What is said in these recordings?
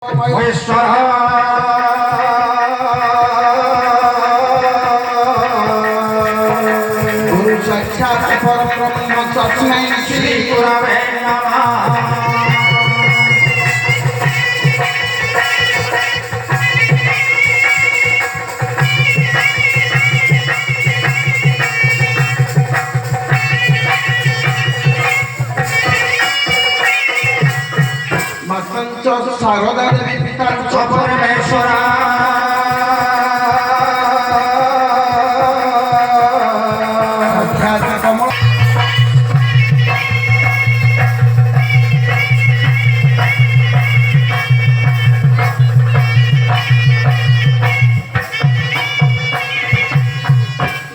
गुरु साक्षात परब्रह्म तस्मै श्री गुरवे नमः। मतंच शारदा देवी पितांच परमेश्वरा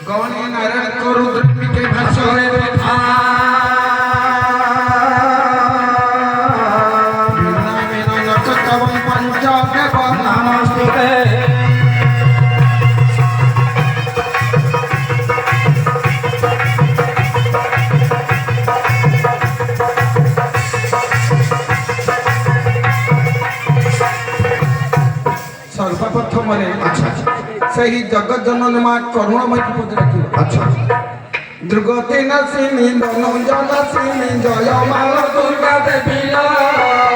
गौनी नारायण को रुद्र के भाषण सर्वप्रथम सही जगत जननी माँ करुणामयी पद रखिए। अच्छा दुर्गति नसिनी धनुंजय नसिनी जय माला दुर्गा देवी।